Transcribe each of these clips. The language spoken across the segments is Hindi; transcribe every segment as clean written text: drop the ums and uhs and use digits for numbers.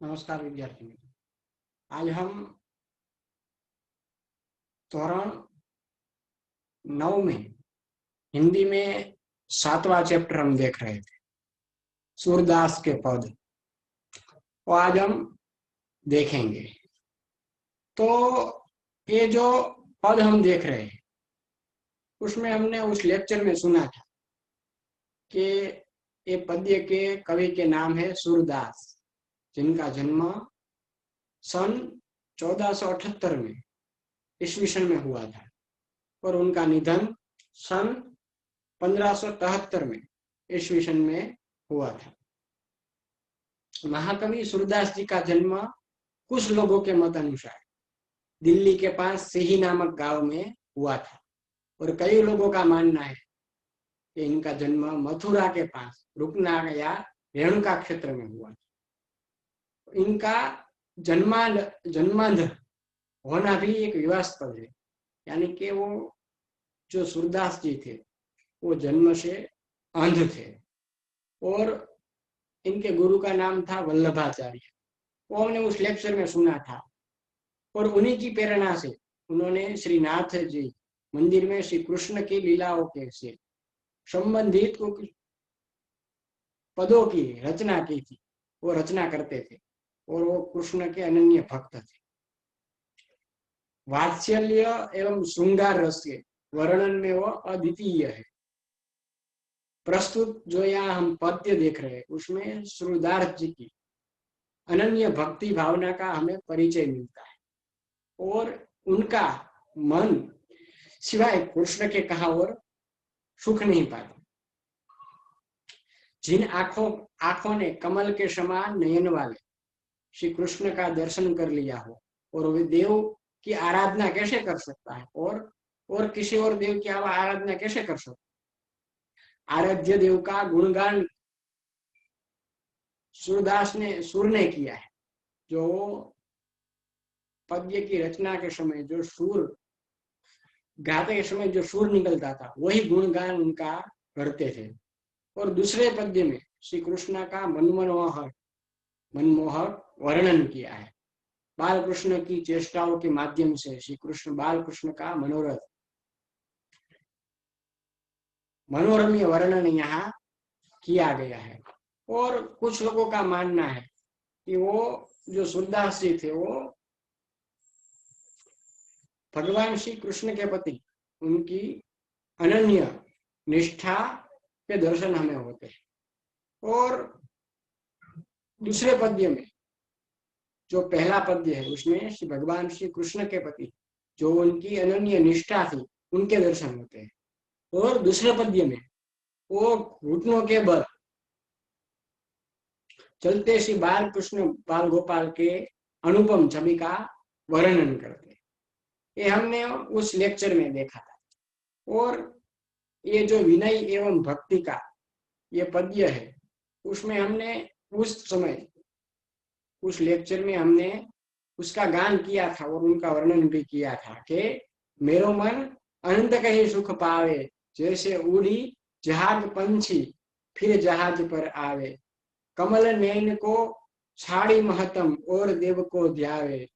नमस्कार विद्यार्थी मित्रों। आज हम धोरण 9 में हिंदी में 7वां चैप्टर हम देख रहे थे, सूरदास के पद। तो आज हम देखेंगे। तो ये जो पद हम देख रहे हैं उसमें हमने उस लेक्चर में सुना था कि ये पद्य के कवि के नाम है सूरदास, जिनका जन्म सन 1478 में ईस्वी सन में हुआ था और उनका निधन सन 1573 में ईस्वी सन में हुआ था। महाकवि सूरदास जी का जन्म कुछ लोगों के मत अनुसार दिल्ली के पास सिही नामक गांव में हुआ था और कई लोगों का मानना है कि इनका जन्म मथुरा के पास रुकना या रेणुका क्षेत्र में हुआ था। इनका जन्मांध होना भी एक विवादास्पद है, यानी कि वो जो सूरदास जी थे वो जन्म से अंध थे और इनके गुरु का नाम था वल्लभाचार्य। वो हमने उस लेक्चर में सुना था और उन्हीं की प्रेरणा से उन्होंने श्रीनाथ जी मंदिर में श्री कृष्ण की लीलाओं के से संबंधित कुछ पदों की रचना की थी। वो रचना करते थे और वो कृष्ण के अनन्य भक्त थे। वात्सल्य एवं श्रृंगार रस के वर्णन में वो अद्वितीय है। प्रस्तुत जो यहाँ हम पद्य देख रहे हैं उसमें सूरदास जी की अनन्य भक्ति भावना का हमें परिचय मिलता है और उनका मन सिवाय कृष्ण के कहा और सुख नहीं पाता। जिन आंखों ने कमल के समान नयन वाले श्री कृष्ण का दर्शन कर लिया हो और वे देव की आराधना कैसे कर सकता है और किसी और देव की आराधना कैसे कर सकता है। आराध्य देव का गुणगान सूरदास ने सुर ने किया है। जो पद्य की रचना के समय जो सुर गाते के समय जो सुर निकलता था वही गुणगान उनका करते थे। और दूसरे पद्य में श्री कृष्ण का मनमोहक वर्णन किया है। बाल कृष्ण की चेष्टाओं के माध्यम से श्री कृष्ण बाल कृष्ण का मनोरम्य वर्णन यहाँ किया गया है। और कुछ लोगों का मानना है कि वो जो सूरदास जी थे वो भगवान श्री कृष्ण के प्रति उनकी अनन्य निष्ठा के दर्शन हमें होते हैं। और दूसरे पद्य में जो पहला पद्य है उसमें श्री भगवान श्री कृष्ण के प्रति जो उनकी अनन्य निष्ठा थी उनके दर्शन होते हैं। और दूसरे पद्य में वो घुटनों के बल चलते श्री बाल कृष्ण बाल गोपाल के अनुपम छवि का वर्णन करते हैं। ये हमने उस लेक्चर में देखा था। और ये जो विनय एवं भक्ति का ये पद्य है उसमें हमने उस समय उस लेक्चर में हमने उसका गान किया था और उनका वर्णन भी किया था कि मेरो मन अनंत कहीं सुख पावे, जैसे उड़ी जहाज पंछी फिर जहाज पर आवे, कमल नयन को छाड़ी महतम और देव को ध्यावे,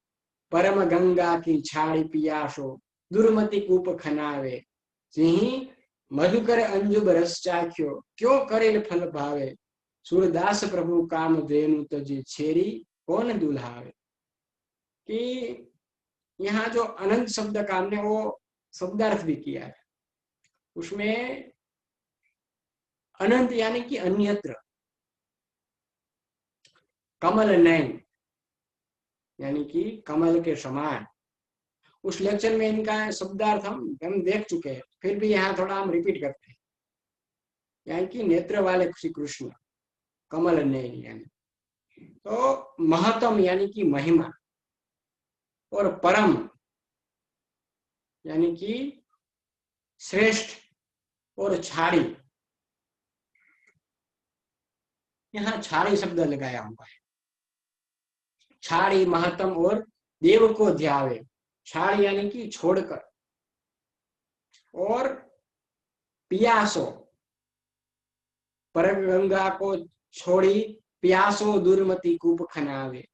परम गंगा की छाड़ी पियासो दुर्मति कूप खनावे, जिही मधुकर अंजुब रस चाख्यो क्यों करेल फल भावे, सूरदास प्रभु काम धेनु तजी छेरी कौन दुल्हावे। कि यहाँ जो अनंत शब्द का हमने वो शब्दार्थ भी किया है। उसमें अनंत यानी कि अन्यत्र, कमल नयन यानी कि कमल के समान। उस लेक्चर में इनका शब्दार्थ हम देख चुके हैं, फिर भी यहाँ थोड़ा हम रिपीट करते हैं। यानी कि नेत्र वाले श्री कृष्ण, कमल नयन यानी तो महतम यानी कि महिमा, और परम यानी कि श्रेष्ठ, और छाड़ी, यहाँ छाड़ी शब्द लगाया हुआ है। छाड़ी महतम और देव को ध्यावे, छाड़ी यानी कि छोड़कर, और पियासो परम गंगा को छोड़ी पियासो दुर्मति कूप खनावे,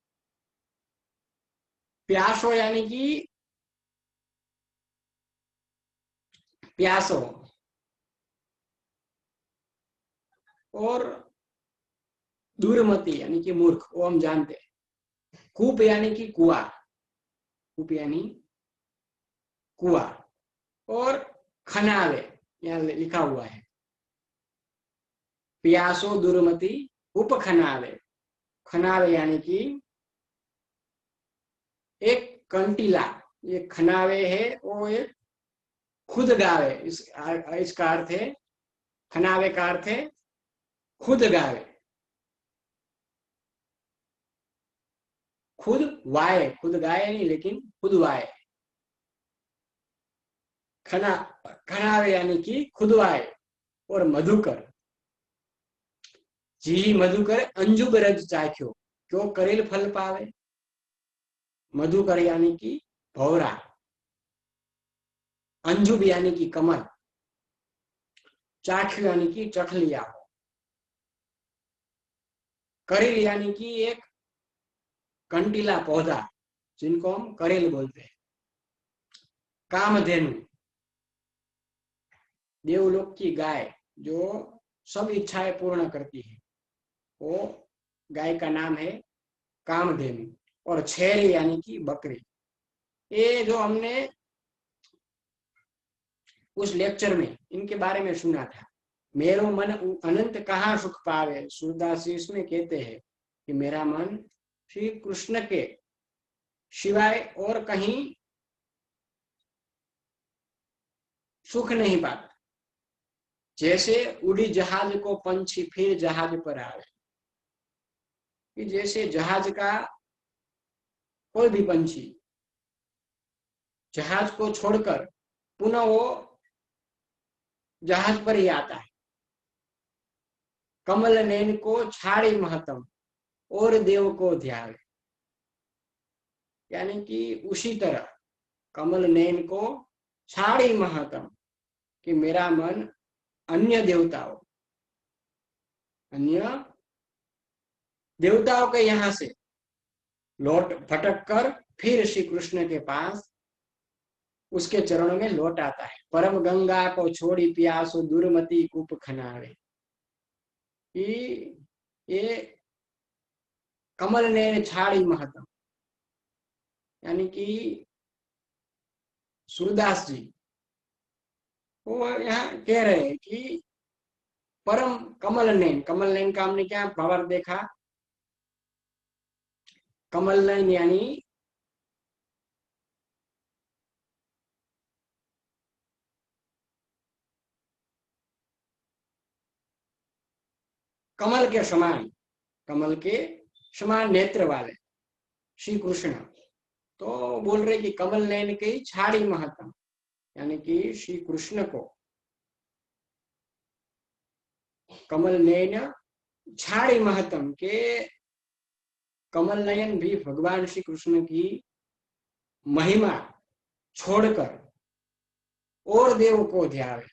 प्यासो यानी कि प्यासो, और दूरमती यानी कि मूर्ख, वो हम जानते हैं। कूप यानी कि कुआ, कूप यानी कुआ। और खनावे, यहाँ लिखा हुआ है प्यासो दूरमती उप खनावे। खनावे यानी कि एक कंटीला, ये खनावे है वो एक खुद गावे, इसका अर्थ है, खनावे का अर्थ है खुद गावे, खुद वाए, खुद गाए नहीं लेकिन खुद वाए। खना खनावे यानी कि खुद वाए। और मधुकर, जी मधुकर अंजुब रज चाख्यो, क्यों करेल फल पावे। मधुकर यानी कि भौरा, अंजुब यानी कि कमल, चाख्यो यानी कि चख लिया हो, करेल यानी कि एक कंटीला पौधा जिनको हम करेल बोलते हैं। कामधेनु, देवलोक की गाय जो सब इच्छाएं पूर्ण करती है, वो गाय का नाम है कामधेनु। और छेरी यानी कि बकरी। ये जो हमने उस लेक्चर में इनके बारे में सुना था, मेरो मन अनंत कहाँ सुख पावे, सूरदास जी इसमें कहते हैं कि मेरा मन श्री कृष्ण के सिवाय और कहीं सुख नहीं पाता। जैसे उड़ी जहाज को पंछी फिर जहाज पर आवे, कि जैसे जहाज का कोई भी पंछी जहाज को छोड़कर पुनः वो जहाज पर ही आता है। कमल नैन को छाड़ी महतम और देव को ध्यावे, यानी कि उसी तरह कमल नैन को छाड़ी महतम, कि मेरा मन अन्य देवताओं के यहां से लौट भटक कर फिर श्री कृष्ण के पास उसके चरणों में लौट आता है। परम गंगा को छोड़ी प्यासो दुर्मति कूप खनावे। ये कमल ने छाड़ी महतम, यानी कि सूरदास जी वो यहाँ कह रहे हैं कि परम कमल नैन, कमल नैन का हमने क्या भावार्थ देखा। कमल नैन यानी कमल के समान, कमल के समान नेत्र वाले श्री कृष्ण। तो बोल रहे कि कमल नैन की छाड़ी महतम, यानी कि श्री कृष्ण को कमल नयन छाड़ी महतम के, कमल नयन भी भगवान श्री कृष्ण की महिमा छोड़कर और देव को ध्यावे।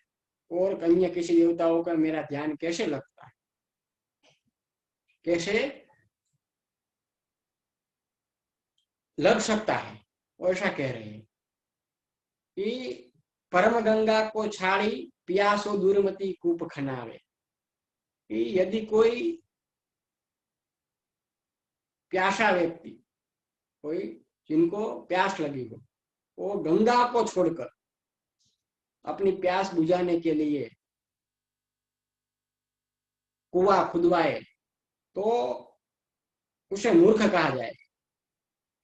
और अन्य किसी देवताओं का मेरा ध्यान कैसे लगता है, कैसे लग सकता है, ऐसा कह रहे हैं कि परम गंगा को छाड़ी प्यासो दूरमती कूप खनावे। कि यदि कोई प्यासा व्यक्ति, कोई जिनको प्यास लगी हो, वो गंगा को छोड़कर अपनी प्यास बुझाने के लिए कुआं खुदवाए तो उसे मूर्ख कहा जाए।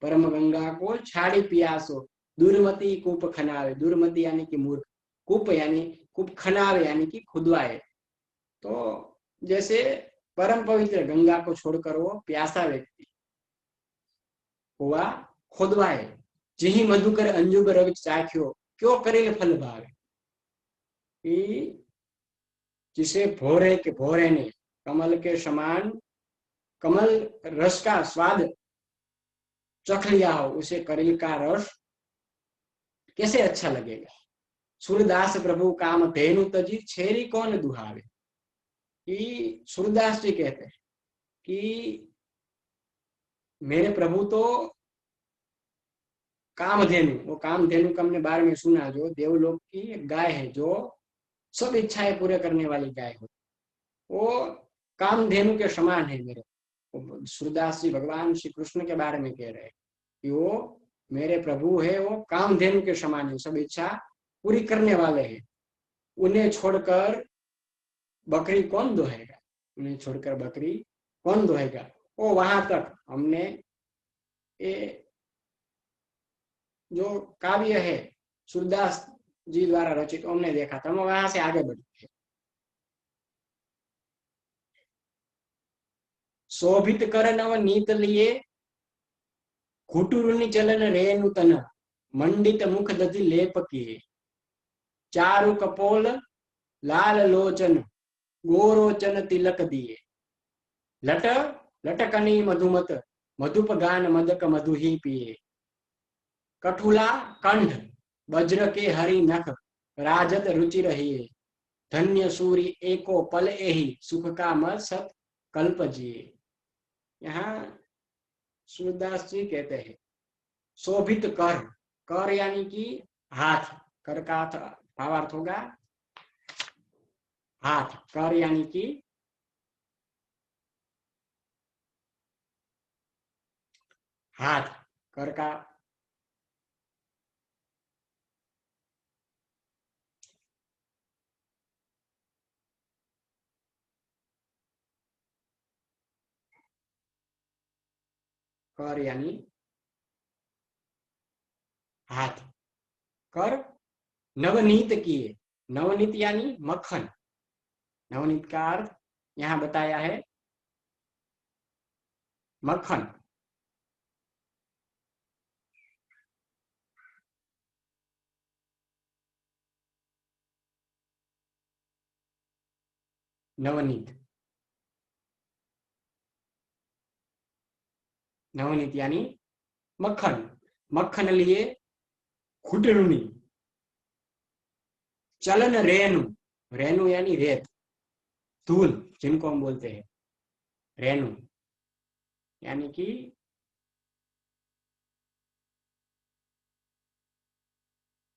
परम गंगा को छाड़ी प्यासो दुर्मति कूप खनावे, दुर्मति यानी कि मूर्ख, कूप यानी कूप खनावे यानी कि खुदवाए। तो जैसे परम पवित्र गंगा को छोड़कर वो प्यासा व्यक्ति कुआं खुदवाए, जिही मधुकर अंजुब रग चाख्यो, क्यों करेल फल भावे। कि जिसे भोरे के भोरे ने कमल के समान कमल रस का स्वाद चख लिया हो, उसे करेल का रस कैसे अच्छा लगेगा। सूरदास प्रभु काम धेनु तजी छेरी कौन दुहावे। कि सूरदास जी कहते हैं कि मेरे प्रभु तो कामधेनु, वो कामधेनु का हमने बारे में सुना, जो देवलोक की एक गाय है, जो सब इच्छाएं पूरे करने वाली गाय होती, वो कामधेनु के समान है मेरे। सूरदास जी भगवान श्री कृष्ण के बारे में कह रहे हैं कि वो मेरे प्रभु है, वो कामधेनु के समान है, सब इच्छा पूरी करने वाले हैं। उन्हें छोड़कर बकरी कौन दोहेगा, उन्हें छोड़कर बकरी कौन दोहेगा। वो वहां तक हमने ये जो काव्य है सूरदास जी द्वारा रचित, हमने देखा था, हम वहां से आगे बढ़ते हैं। शोभित कर नव नीत लिए, घुटुरुनि चलन रेणु तन, मंडित मुख दधि लेप किए, चारु कपोल लाल लोचन, गोरोचन तिलक दिए, लट लटकनी मधुमत, मधुप गान मदक मधु ही पिए, कठुला कंठ वज्र के हरि नख, राजत रुचि रहिए, धन्य सूरी एको पल एहि, सुख का मत सत कल्प जिए। यहाँ सूरदास जी कहते हैं शोभित कर, कर यानी कि हाथ, कर का भावार्थ होगा हाथ, कर यानी कि हाथ, कर का कर यानी हाथ, कर नवनीत किए, नवनीत यानी मक्खन, नवनीत का अर्थ यहाँ बताया है मक्खन। नवनीत, नवनीत यानी मक्खन, मक्खन लिए खुटरुनी, चलन रेणु, रेणु यानी रेत, धूल जिनको हम बोलते हैं रेणु, यानी कि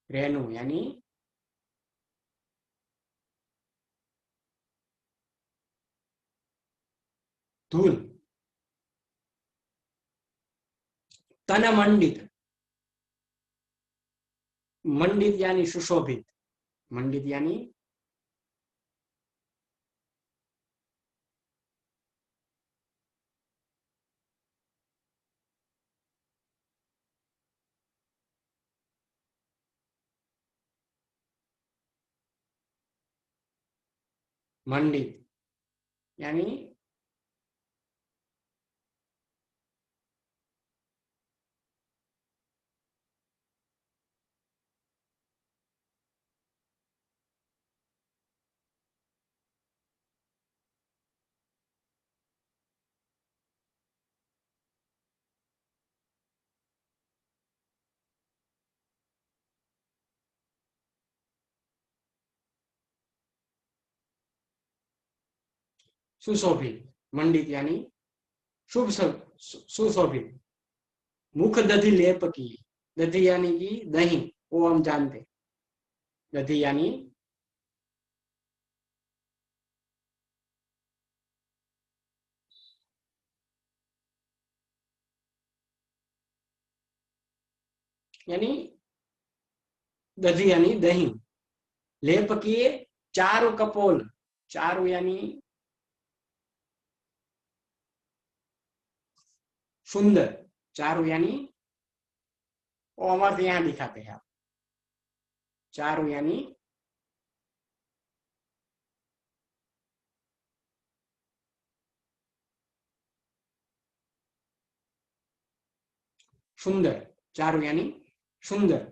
रेणु यानी धूल, तन मंडित, मंडित यानी सुशोभित, मंडित यानी मंडित यानी सुशोभित, मंडित यानी शुभ सुशोभित, मुख दधि लेप की, दधि यानी कि दही, वो हम जानते, दधि यानी दधि यानी दही, लेप किए, चारु कपोल, चारु यानी सुंदर, चारु यानी वो हमारे यहाँ दिखाते हैं आप, चारु यानी सुंदर, चारु यानी सुंदर,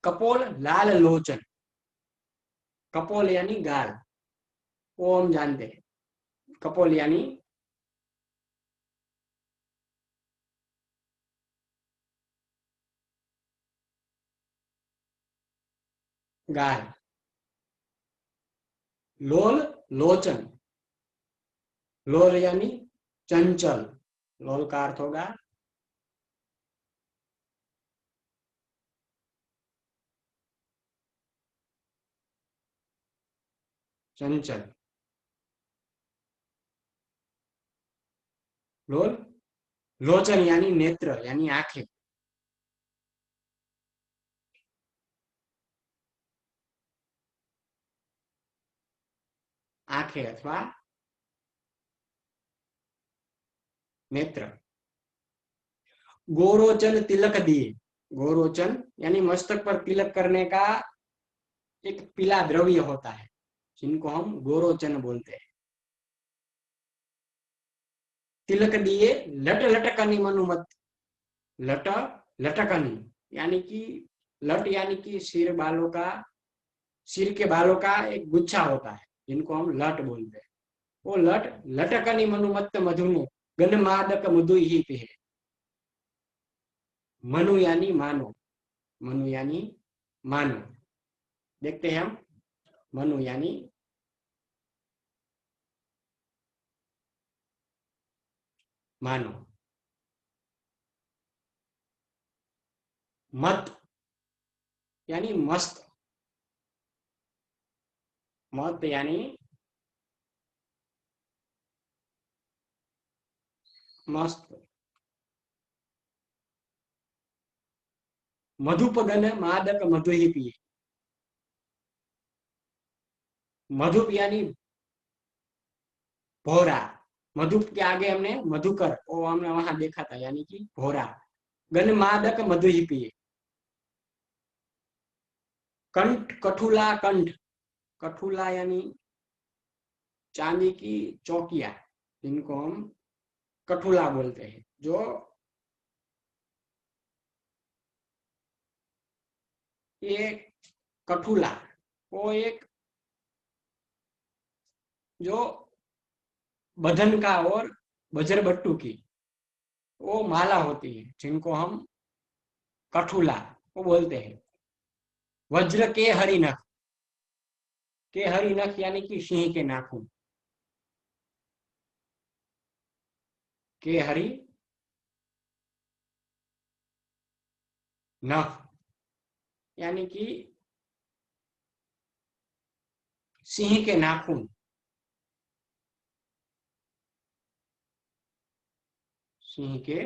कपोल लाल लोचन, कपोल यानी गाल, वो हम जानते हैं, कपोल यानी गाल, लोल लोचन, लोल यानी चंचल, लोल का अर्थ होगा चंचल। लोल लोचन यानी नेत्र यानी आंखें। आंखें अथवा नेत्र। गोरोचन तिलक दिए। गोरोचन यानी मस्तक पर तिलक करने का एक पीला द्रव्य होता है, जिनको हम गोरोचन बोलते हैं। तिलक दिए लट लटकनी मनुमत। लट लटकनी यानी कि लट यानी कि सिर के बालों का एक गुच्छा होता है, जिनको हम लट बोलते हैं। वो लट लटकनी मनुमत मधुने गन मादक मधु ही पिहे। मनु यानी मानो। मनु यानी मानो। देखते हैं हम। मनु यानी मानो। मत यानी मस्त। मत यानी मस्त। मधुपगन मादक मधु ही पिए। मधुप यानी भोरा। मधुप के आगे हमने मधुकर वो हमने वहां देखा था, यानी कि भोरा। गन मादक मधु ही पिए। कंठ कठुला कंठ। कठुला यानी चांदी की चौकिया, जिनको हम कठुला बोलते हैं। जो ये कठुला वो एक जो बधन का और बजरबट्टू की वो माला होती है, जिनको हम कठुला वो बोलते हैं। वज्र के हरिनख। के हरिनख यानी कि सिंह के नाखून। के हरि नख यानी कि सिंह के नाखून। सिंह के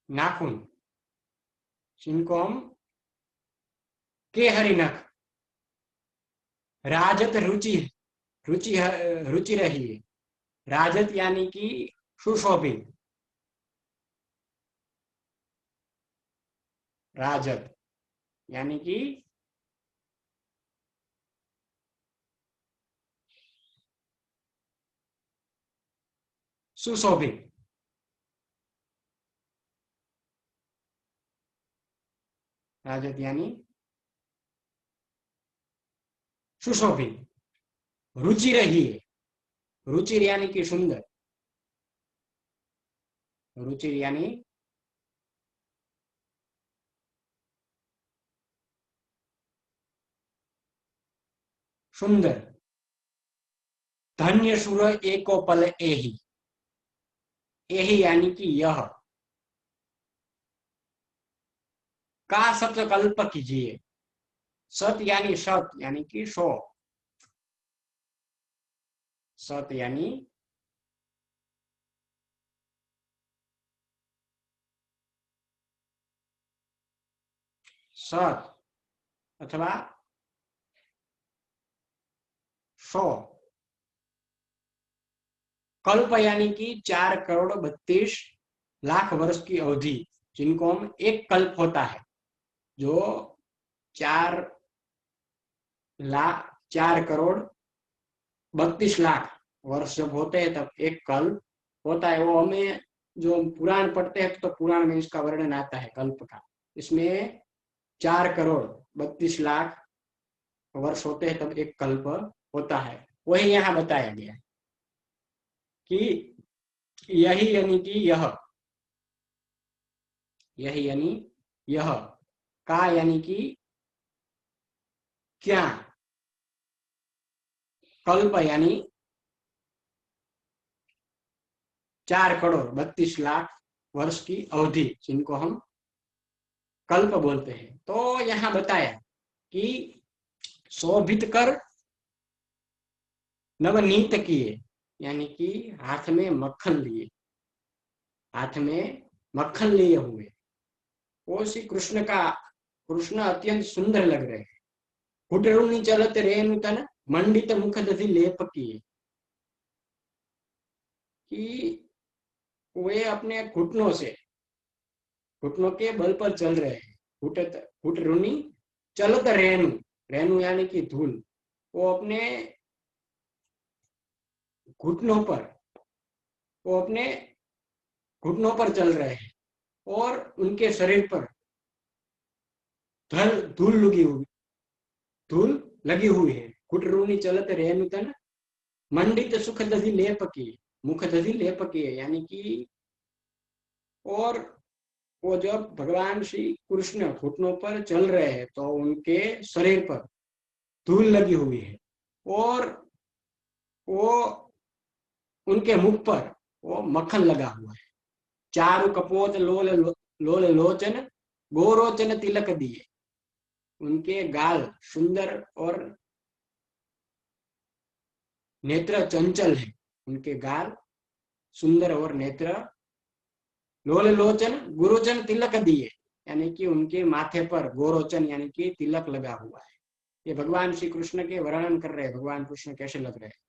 नाखून, जिनको हम के हरिनख। राजत रुचि। रुचि रुचि रही है। राजत यानी कि सुशोभित। राजत यानी कि सुशोभित। राजत यानी सुशोभित। रुचि रही है। रुचि यानी कि सुंदर। रुचि यानी सुंदर। धन्य सुर एको पल एही। एही यानी कि यह। का सत कल्प कीजिए। सत यानी सत यानी कि 100। सत यानी सत अथवा 100। कल्प यानी कि 4 करोड़ 32 लाख वर्ष की अवधि, जिनको हम एक कल्प होता है। जो 4 करोड़ 32 लाख वर्ष जब होते हैं तब एक कल्प होता है। वो हमें जो पुराण पढ़ते हैं तो पुराण में इसका वर्णन आता है कल्प का। इसमें 4 करोड़ 32 लाख वर्ष होते हैं तब एक कल्प होता है। वही यहाँ बताया गया है कि यही यानी कि यह। यही यानी यह का यानी कि क्या, कल्प यानी 4 करोड़ 32 लाख वर्ष की अवधि, जिनको हम कल्प बोलते हैं। तो यहाँ बताया कि शोभित कर नवनीत किए, यानी कि हाथ में मक्खन लिए, हाथ में मक्खन लिए हुए वो श्री कृष्ण का, कृष्ण अत्यंत सुंदर लग रहे हैं। घुटरुनी चलत रेणु तन मंडित मुख दधि लेप किए, कि वे अपने घुटनों से, घुटनों के बल पर चल रहे हैं। घुटरुनी चलत रेणु, रेणु यानी कि धूल, वो अपने घुटनों पर, वो अपने घुटनों पर चल रहे हैं और उनके शरीर पर धूल लगी हुई, धूल लगी हुई है। घुटरुनी चलत रेणु तन मंडित सुख दधि लेप किए, मुख दधि लेप किए, यानी कि, और वो जब भगवान श्री कृष्ण घुटनों पर चल रहे हैं तो उनके शरीर पर धूल लगी हुई है और वो उनके मुख पर वो मक्खन लगा हुआ है। चारु कपोत लोल लोल लोचन गोरोचन तिलक दिए, उनके गाल सुंदर और नेत्र चंचल है, उनके गाल सुंदर और नेत्र, लोल लोचन गुरुचन तिलक दिए, यानी कि उनके माथे पर गोरोचन यानी कि तिलक लगा हुआ है। ये भगवान श्री कृष्ण के वर्णन कर रहे हैं, भगवान कृष्ण कैसे लग रहे हैं।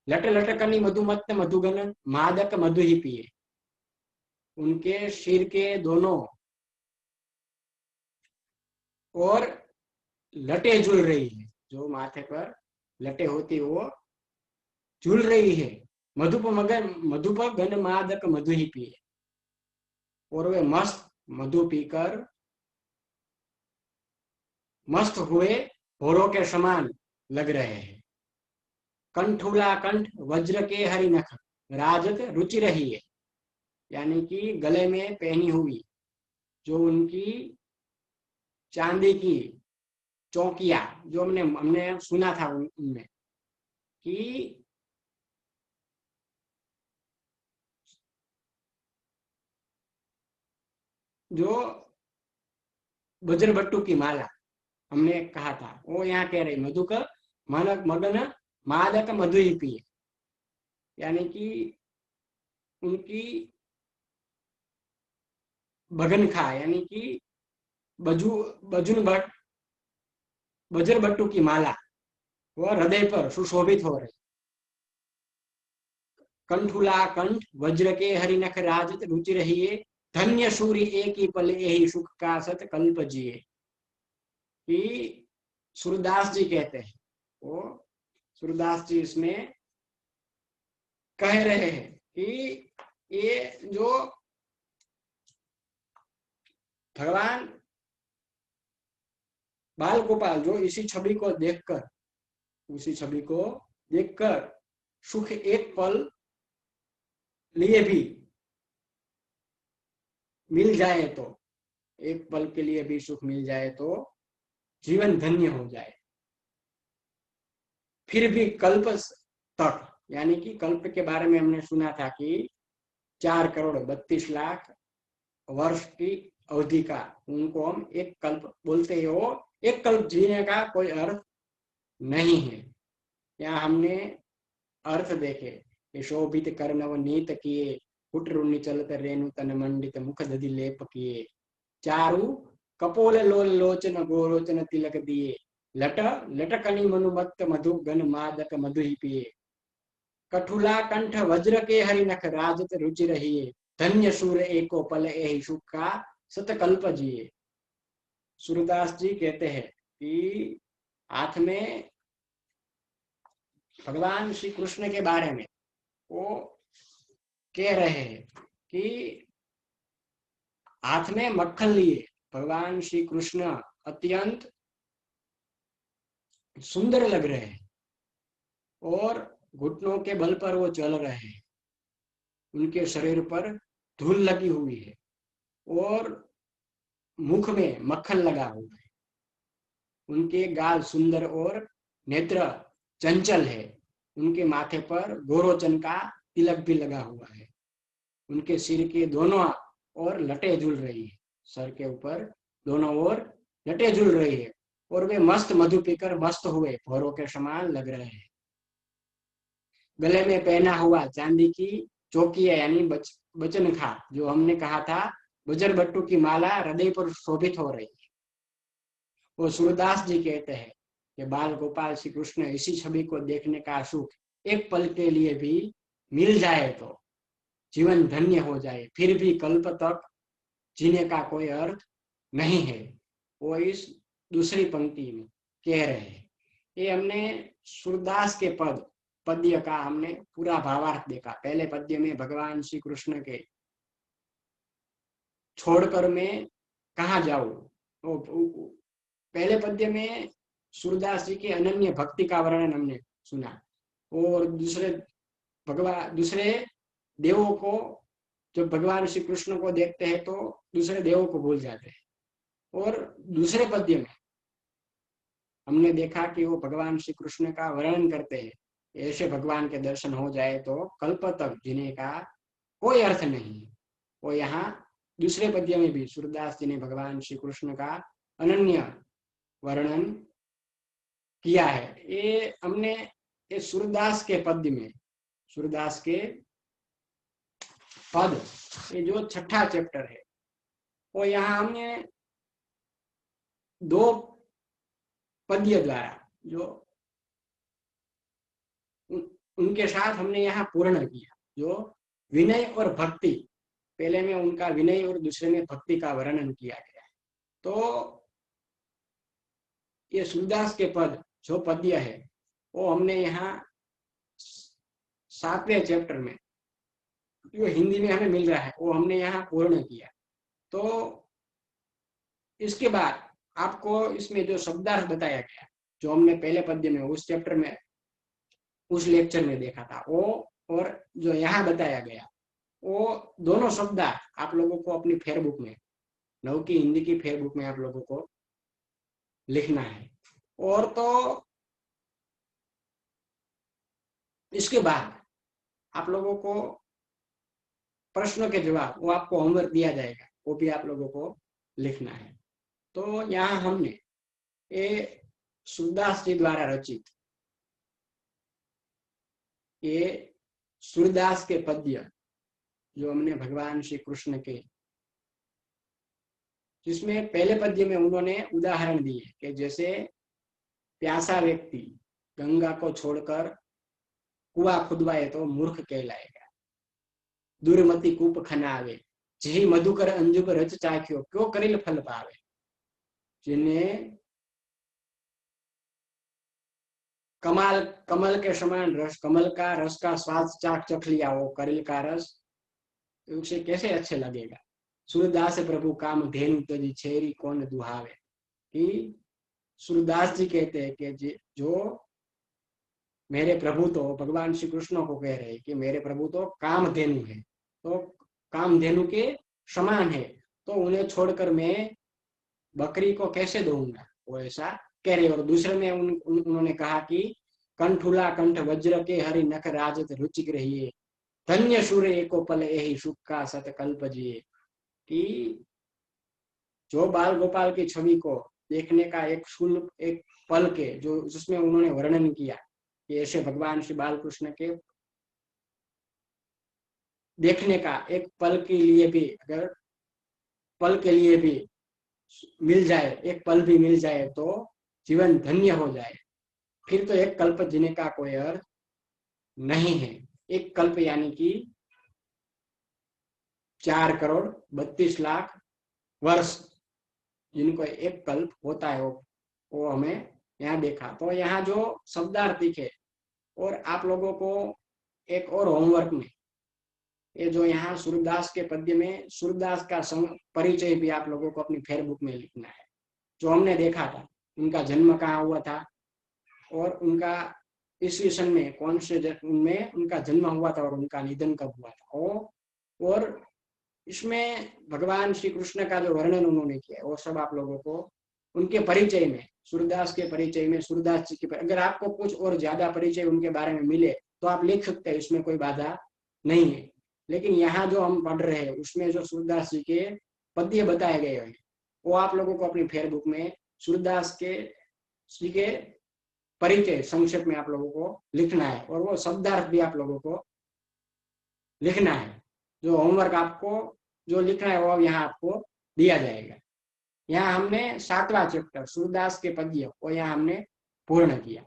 लट लटकनी मधुमत्त मधुगन मादक मधु ही पिए, उनके सिर के दोनों और लटे झूल रही है, जो माथे पर लटे होती वो झूल रही है। मधुप गन मादक मधु ही पिए, और वे मस्त मधु पीकर मस्त हुए भोरों के समान लग रहे हैं। कंठुला कंठ वज्र के हरिनख राजत रुचि रही है, यानी कि गले में पहनी हुई जो उनकी चांदी की चौकिया, जो हमने सुना था उनमें कि जो वज्रबट्टू की माला हमने कहा था, वो यहाँ कह रहे मधुक मानक मगन मादक मधु ही पिए, यानी कि उनकी भगन खा, यानी कि बजू बजुन भट्ट वज्रबट्टू की माला वह हृदय पर सुशोभित हो रही। कंठुला कंठ वज्र के हरिनख राजत रुचि रहिए, धन्य सूर्य एक ही पल यही सुख का सत कल्प जिए। कि सूरदास जी कहते हैं, वो सूरदास जी इसमें कह रहे हैं कि ये जो भगवान बाल गोपाल जो इसी छवि को देखकर, उसी छवि को देखकर सुख एक पल लिए भी मिल जाए, तो एक पल के लिए भी सुख मिल जाए तो जीवन धन्य हो जाए। फिर भी कल्प तक, यानी कि कल्प के बारे में हमने सुना था कि 4 करोड़ 32 लाख वर्ष की अवधि का, उनको हम एक कल्प बोलते हो। एक कल्प जीने का कोई अर्थ नहीं है। यहाँ हमने अर्थ देखे, शोभित कर्णव नीत किए, कुटरुन्नी चलत रेणु तन मंडित मुख दधि लेप किए, चारु कपोल लोल लोचन गोरोचन तिलक दिए, लट लटकनी मनुमत्त मधु गन मादक मधु ही पिए, कठुला कंठ वज्र के हरिनख राजत रुचि रहिए, धन्य सूर एको पल यही सुख का सतकल्प जिए। सूरदास जी कहते हैं कि हाथ में भगवान श्री कृष्ण के बारे में वो कह रहे हैं कि हाथ में मक्खन लिए भगवान श्री कृष्ण अत्यंत सुंदर लग रहे हैं और घुटनों के बल पर वो चल रहे हैं, उनके शरीर पर धूल लगी हुई है और मुख में मक्खन लगा हुआ है, उनके गाल सुंदर और नेत्र चंचल है, उनके माथे पर गोरोचन का तिलक भी लगा हुआ है, उनके सिर के दोनों ओर लटे झूल रही है, सर के ऊपर दोनों ओर लटे झूल रही है, और वे मस्त मधु पीकर मस्त हुए भौरों के समान लग रहे हैं। गले में पहना हुआ चांदी की चौकी है, यानी बचन खा, जो हमने कहा था बजर बट्टू की माला हृदय पर शोभित हो रही है। वो सूरदास जी कहते हैं कि बाल गोपाल श्री कृष्ण इसी छवि को देखने का सुख एक पल के लिए भी मिल जाए तो जीवन धन्य हो जाए, फिर भी कल्प तक जीने का कोई अर्थ नहीं है। वो इस दूसरी पंक्ति में कह रहे हैं। ये हमने सूरदास के पद्य का हमने पूरा भावार्थ देखा। पहले पद्य में भगवान श्री कृष्ण के छोड़कर मैं कहाँ जाऊं, तो पहले पद्य में सूरदास जी की अनन्य भक्ति का वर्णन हमने सुना, और दूसरे देवों को, जब भगवान श्री कृष्ण को देखते हैं तो दूसरे देवों को भूल जाते हैं। और दूसरे पद्य में हमने देखा कि वो भगवान श्री कृष्ण का वर्णन करते हैं, ऐसे भगवान के दर्शन हो जाए तो कल्प तक जीने का कोई अर्थ नहीं है। वो यहाँ दूसरे पद्य में भी सूरदास जी ने भगवान श्री कृष्ण का अनन्य वर्णन किया है। ये हमने ये सूरदास के पद्य में, सूरदास के पद, ये जो छठा चैप्टर है, वो यहाँ हमने दो पद्य द्वारा जो उनके साथ हमने यहाँ पूर्ण किया, जो विनय और भक्ति, पहले में उनका विनय और दूसरे में भक्ति का वर्णन किया गया है। तो ये सूरदास के पद जो पद्य है वो हमने यहाँ 7वें चैप्टर में जो हिंदी में हमें मिल रहा है वो हमने यहाँ पूर्ण किया। तो इसके बाद आपको इसमें जो शब्दार्थ बताया गया, जो हमने पहले पद्य में उस चैप्टर में उस लेक्चर में देखा था, वो और जो यहाँ बताया गया, वो दोनों शब्दार्थ आप लोगों को अपनी फेयरबुक में, 9 की हिंदी की फेयरबुक में आप लोगों को लिखना है। और तो इसके बाद आप लोगों को प्रश्नों के जवाब, वो आपको होमवर्क दिया जाएगा, वो भी आप लोगों को लिखना है। तो यहाँ हमने ये सूरदास जी द्वारा रचित ये सूरदास के पद्य जो हमने भगवान श्री कृष्ण के, जिसमें पहले पद्य में उन्होंने उदाहरण दिए कि जैसे प्यासा व्यक्ति गंगा को छोड़कर कुआं खुदवाए तो मूर्ख कहलाएगा, दुर्मति कूप खनावे जी मधुकर अंजुब रच चाख्यो क्यों करिल फल पावे। जिन्हें कमल के समान रस, कमल का रस का स्वाद चख लिया, वो करिल का रस उसे कैसे अच्छे लगेगा। सूरदास प्रभु काम धेनु तजी छेरी कौन दुहावे, कि सूरदास जी कहते हैं कि जो मेरे प्रभु, तो भगवान श्री कृष्ण को कह रहे हैं कि मेरे प्रभु तो कामधेनु है, तो कामधेनु के समान है, तो उन्हें छोड़कर मैं बकरी को कैसे दूंगा, वो ऐसा कह रहे। और दूसरे में उन्होंने कहा कि कंठुला कंठ वज्र के हरि नख राजत रुचिक रहिए, धन्य सूर्य एको पल यही सुख का सतकल्प जिए, कि जो बाल गोपाल की छवि को देखने का एक पल के, जो जिसमें उन्होंने वर्णन किया कि ऐसे भगवान श्री बाल कृष्ण के देखने का एक पल के लिए भी, अगर पल के लिए भी मिल जाए, एक पल भी मिल जाए तो जीवन धन्य हो जाए, फिर तो एक कल्प जीने का कोई अर्थ नहीं है। एक कल्प यानी कि 4,32,00,000 वर्ष, जिनको एक कल्प होता है, वो हमें यहाँ देखा। तो यहाँ जो शब्दार्थ दिखे, और आप लोगों को एक और होमवर्क में, ये जो यहाँ सूरदास के पद्य में सूरदास का परिचय भी आप लोगों को अपनी फेयरबुक में लिखना है। जो हमने देखा था, उनका जन्म कहाँ हुआ था और उनका ईस्वी सन में कौन से में उनका जन्म हुआ था और उनका निधन कब हुआ था, और इसमें भगवान श्री कृष्ण का जो वर्णन उन्होंने किया वो सब आप लोगों को उनके परिचय में, सूरदास के परिचय में, सूरदास जी के अगर आपको कुछ और ज्यादा परिचय उनके बारे में मिले तो आप लिख सकते हैं, इसमें कोई बाधा नहीं है। लेकिन यहाँ जो हम पढ़ रहे हैं उसमें जो सूरदास जी के पद्य बताए गए हैं वो आप लोगों को अपनी फेयरबुक में सूरदास के जी के परिचय संक्षेप में आप लोगों को लिखना है, और वो शब्दार्थ भी आप लोगों को लिखना है। जो होमवर्क आपको जो लिखना है वो यहाँ आपको दिया जाएगा। यहाँ हमने 7वां चैप्टर सूरदास के पद्य वो यहाँ हमने पूर्ण किया।